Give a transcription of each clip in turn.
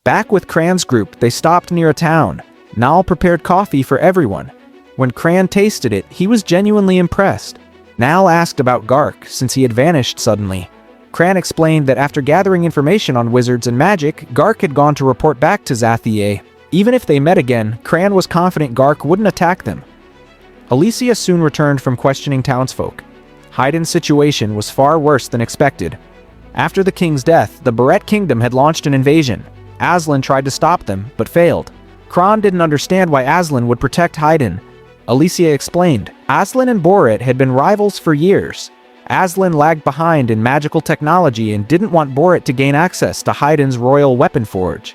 Back with Cran's group, they stopped near a town. Nal prepared coffee for everyone. When Cran tasted it, he was genuinely impressed. Nal asked about Gark, since he had vanished suddenly. Cran explained that after gathering information on wizards and magic, Gark had gone to report back to Zathie. Even if they met again, Cran was confident Gark wouldn't attack them. Alicia soon returned from questioning townsfolk. Haiden's situation was far worse than expected. After the king's death, the Barrett Kingdom had launched an invasion. Aslan tried to stop them, but failed. Kron didn't understand why Aslan would protect Haiden. Alicia explained, Aslan and Borat had been rivals for years. Aslan lagged behind in magical technology and didn't want Borat to gain access to Haiden's royal weapon forge.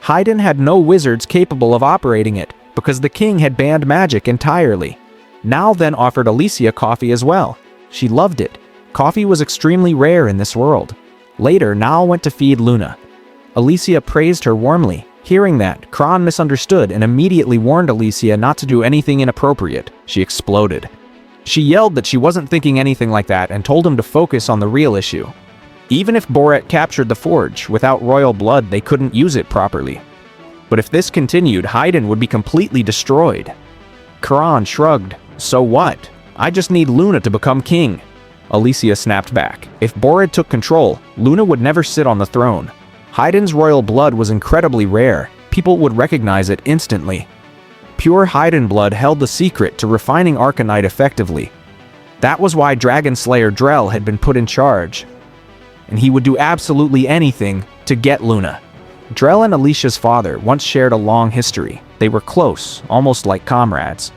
Haiden had no wizards capable of operating it, because the king had banned magic entirely. Nal then offered Alicia coffee as well. She loved it. Coffee was extremely rare in this world. Later, Nal went to feed Luna. Alicia praised her warmly. Hearing that, Kron misunderstood and immediately warned Alicia not to do anything inappropriate. She exploded. She yelled that she wasn't thinking anything like that and told him to focus on the real issue. Even if Borat captured the forge, without royal blood they couldn't use it properly. But if this continued, Haiden would be completely destroyed. Kron shrugged. So what? I just need Luna to become king. Alicia snapped back. If Borat took control, Luna would never sit on the throne. Haiden's royal blood was incredibly rare. People would recognize it instantly. Pure Haiden blood held the secret to refining Arcanite effectively. That was why Dragon Slayer Drell had been put in charge. And he would do absolutely anything to get Luna. Drell and Alicia's father once shared a long history. They were close, almost like comrades.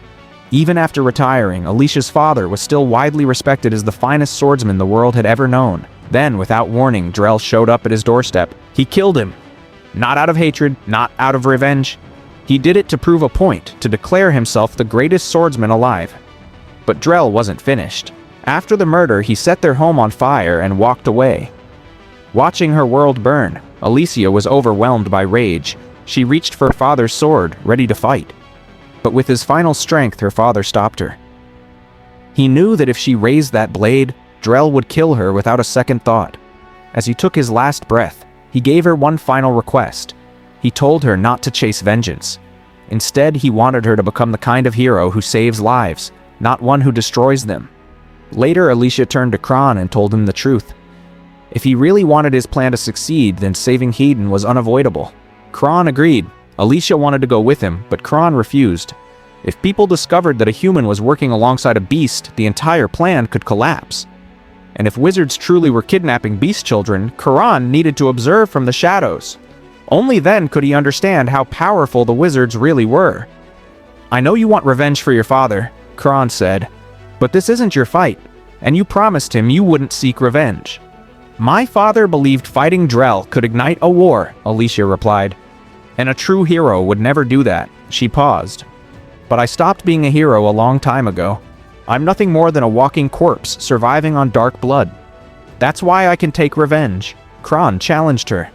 Even after retiring, Alicia's father was still widely respected as the finest swordsman the world had ever known. Then, without warning, Drell showed up at his doorstep. He killed him. Not out of hatred, not out of revenge. He did it to prove a point, to declare himself the greatest swordsman alive. But Drell wasn't finished. After the murder, he set their home on fire and walked away. Watching her world burn, Alicia was overwhelmed by rage. She reached for her father's sword, ready to fight. But with his final strength, her father stopped her. He knew that if she raised that blade, Drell would kill her without a second thought. As he took his last breath, he gave her one final request. He told her not to chase vengeance. Instead, he wanted her to become the kind of hero who saves lives, not one who destroys them. Later, Alicia turned to Kron and told him the truth. If he really wanted his plan to succeed, then saving Haiden was unavoidable. Kron agreed. Alicia wanted to go with him, but Kron refused. If people discovered that a human was working alongside a beast, the entire plan could collapse. And if wizards truly were kidnapping beast children, Kron needed to observe from the shadows. Only then could he understand how powerful the wizards really were. I know you want revenge for your father, Kron said, but this isn't your fight, and you promised him you wouldn't seek revenge. My father believed fighting Drell could ignite a war, Alicia replied. And a true hero would never do that. She paused. But I stopped being a hero a long time ago. I'm nothing more than a walking corpse surviving on dark blood. That's why I can take revenge. Kron challenged her.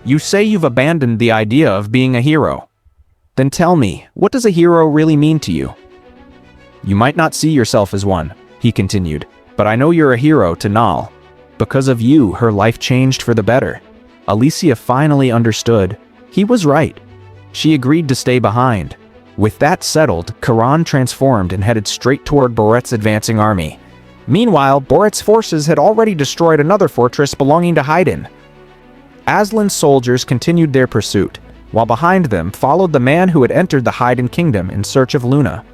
You say you've abandoned the idea of being a hero. Then tell me, what does a hero really mean to you? You might not see yourself as one, he continued, but I know you're a hero to Nal. Because of you, her life changed for the better. Alicia finally understood. He was right. She agreed to stay behind. With that settled, Kron transformed and headed straight toward Boret's advancing army. Meanwhile, Boret's forces had already destroyed another fortress belonging to Haiden. Aslan's soldiers continued their pursuit, while behind them followed the man who had entered the Haiden kingdom in search of Luna.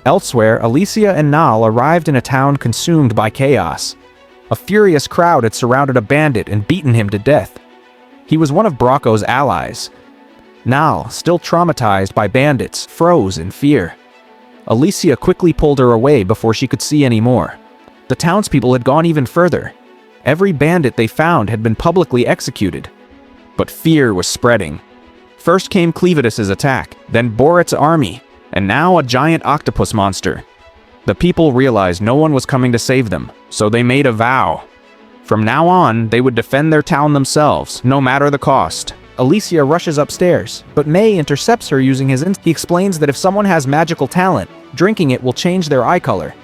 Elsewhere, Alicia and Nal arrived in a town consumed by chaos. A furious crowd had surrounded a bandit and beaten him to death. He was one of Bracco's allies. Nal, still traumatized by bandits, froze in fear. Alicia quickly pulled her away before she could see any more. The townspeople had gone even further. Every bandit they found had been publicly executed. But fear was spreading. First came Clevitus's attack, then Boret's army, and now a giant octopus monster. The people realized no one was coming to save them, so they made a vow. From now on, they would defend their town themselves, no matter the cost. Alicia rushes upstairs, but May intercepts her using his He explains that if someone has magical talent, drinking it will change their eye color.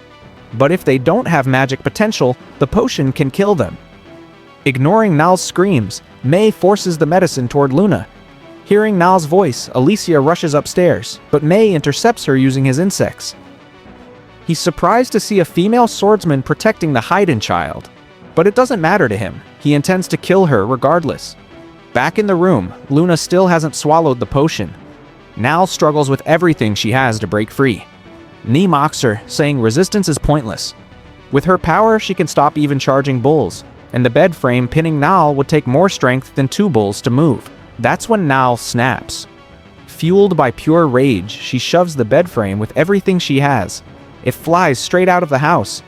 But if they don't have magic potential, the potion can kill them. Ignoring Nal's screams, May forces the medicine toward Luna, Hearing Nal's voice, Alicia rushes upstairs, but May intercepts her using his insects. He's surprised to see a female swordsman protecting the Haiden child, but it doesn't matter to him. He intends to kill her regardless. Back in the room, Luna still hasn't swallowed the potion. Nal struggles with everything she has to break free. Ni mocks her, saying resistance is pointless. With her power, she can stop even charging bulls, and the bed frame pinning Nal would take more strength than 2 bulls to move. That's when Nal snaps. Fueled by pure rage, she shoves the bed frame with everything she has. It flies straight out of the house.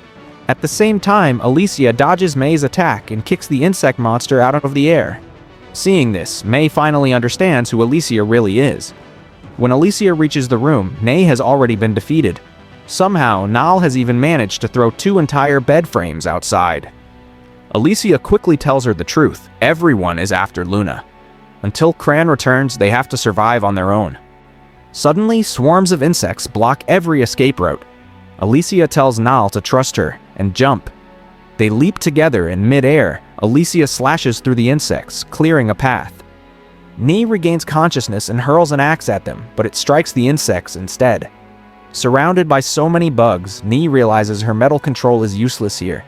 At the same time, Alicia dodges May's attack and kicks the insect monster out of the air. Seeing this, May finally understands who Alicia really is. When Alicia reaches the room, Nay has already been defeated. Somehow, Nal has even managed to throw 2 entire bed frames outside. Alicia quickly tells her the truth. Everyone is after Luna. Until Cran returns, they have to survive on their own. Suddenly, swarms of insects block every escape route. Alicia tells Nal to trust her and jump. They leap together in mid-air. Alicia slashes through the insects, clearing a path. Ni regains consciousness and hurls an axe at them, but it strikes the insects instead. Surrounded by so many bugs, Ni realizes her metal control is useless here.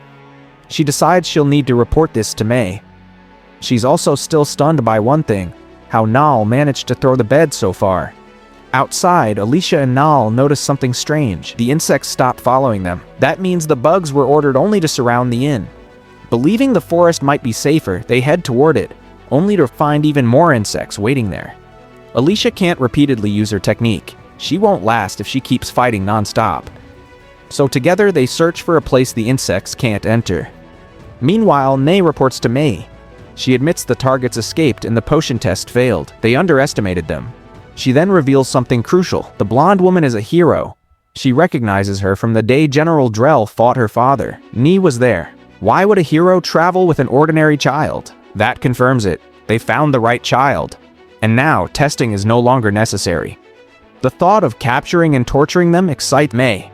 She decides she'll need to report this to May. She's also still stunned by one thing, how Nal managed to throw the bed so far. Outside, Alicia and Nal notice something strange. The insects stopped following them. That means the bugs were ordered only to surround the inn. Believing the forest might be safer, they head toward it, only to find even more insects waiting there. Alicia can't repeatedly use her technique. She won't last if she keeps fighting non-stop. So together they search for a place the insects can't enter. Meanwhile, Nay reports to May. She admits the targets escaped and the potion test failed. They underestimated them. She then reveals something crucial. The blonde woman is a hero. She recognizes her from the day General Drell fought her father. Ni was there. Why would a hero travel with an ordinary child? That confirms it. They found the right child. And now, testing is no longer necessary. The thought of capturing and torturing them excites May.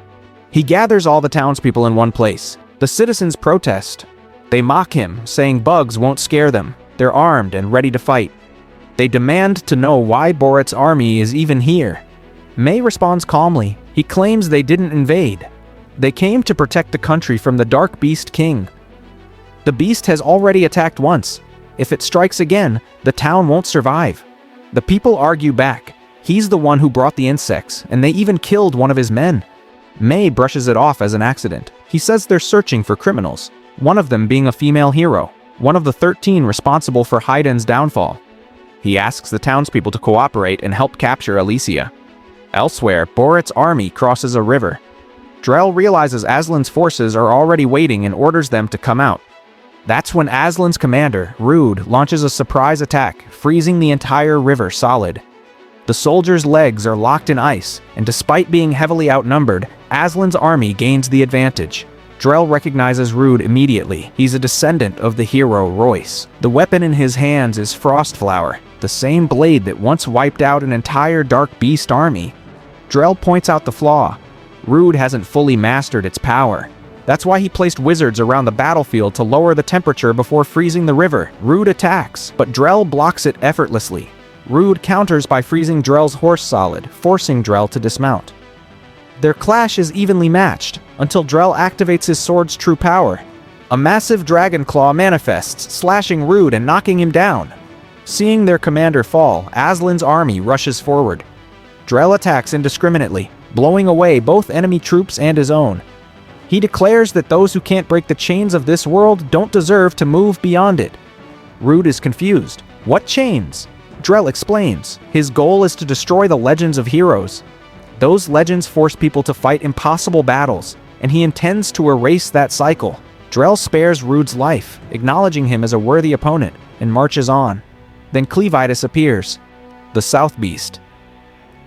He gathers all the townspeople in one place. The citizens protest. They mock him, saying bugs won't scare them. They're armed and ready to fight. They demand to know why Borat's army is even here. May responds calmly. He claims they didn't invade. They came to protect the country from the Dark Beast King. The beast has already attacked once. If it strikes again, the town won't survive. The people argue back. He's the one who brought the insects, and they even killed one of his men. May brushes it off as an accident. He says they're searching for criminals, one of them being a female hero, one of the 13 responsible for Haiden's downfall. He asks the townspeople to cooperate and help capture Alicia. Elsewhere, Borat's army crosses a river. Drell realizes Aslan's forces are already waiting and orders them to come out. That's when Aslan's commander, Rude, launches a surprise attack, freezing the entire river solid. The soldiers' legs are locked in ice, and despite being heavily outnumbered, Aslan's army gains the advantage. Drell recognizes Rude immediately. He's a descendant of the hero Royce. The weapon in his hands is Frostflower, the same blade that once wiped out an entire Dark Beast army. Drell points out the flaw. Rude hasn't fully mastered its power. That's why he placed wizards around the battlefield to lower the temperature before freezing the river. Rude attacks, but Drell blocks it effortlessly. Rude counters by freezing Drell's horse solid, forcing Drell to dismount. Their clash is evenly matched, until Drell activates his sword's true power. A massive dragon claw manifests, slashing Rude and knocking him down. Seeing their commander fall, Aslan's army rushes forward. Drell attacks indiscriminately, blowing away both enemy troops and his own. He declares that those who can't break the chains of this world don't deserve to move beyond it. Rude is confused. What chains? Drell explains. His goal is to destroy the legends of heroes. Those legends force people to fight impossible battles, and he intends to erase that cycle. Drell spares Rude's life, acknowledging him as a worthy opponent, and marches on. Then Clevitus appears, the South Beast.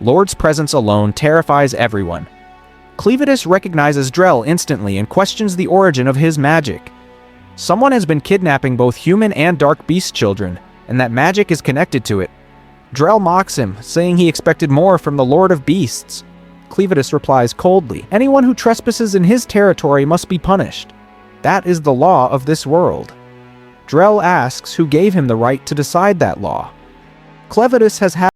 Lord's presence alone terrifies everyone. Clevitus recognizes Drell instantly and questions the origin of his magic. Someone has been kidnapping both human and Dark Beast children, and that magic is connected to it. Drell mocks him, saying he expected more from the Lord of Beasts. Clevitus replies coldly, anyone who trespasses in his territory must be punished. That is the law of this world. Drell asks who gave him the right to decide that law. Clevitus has had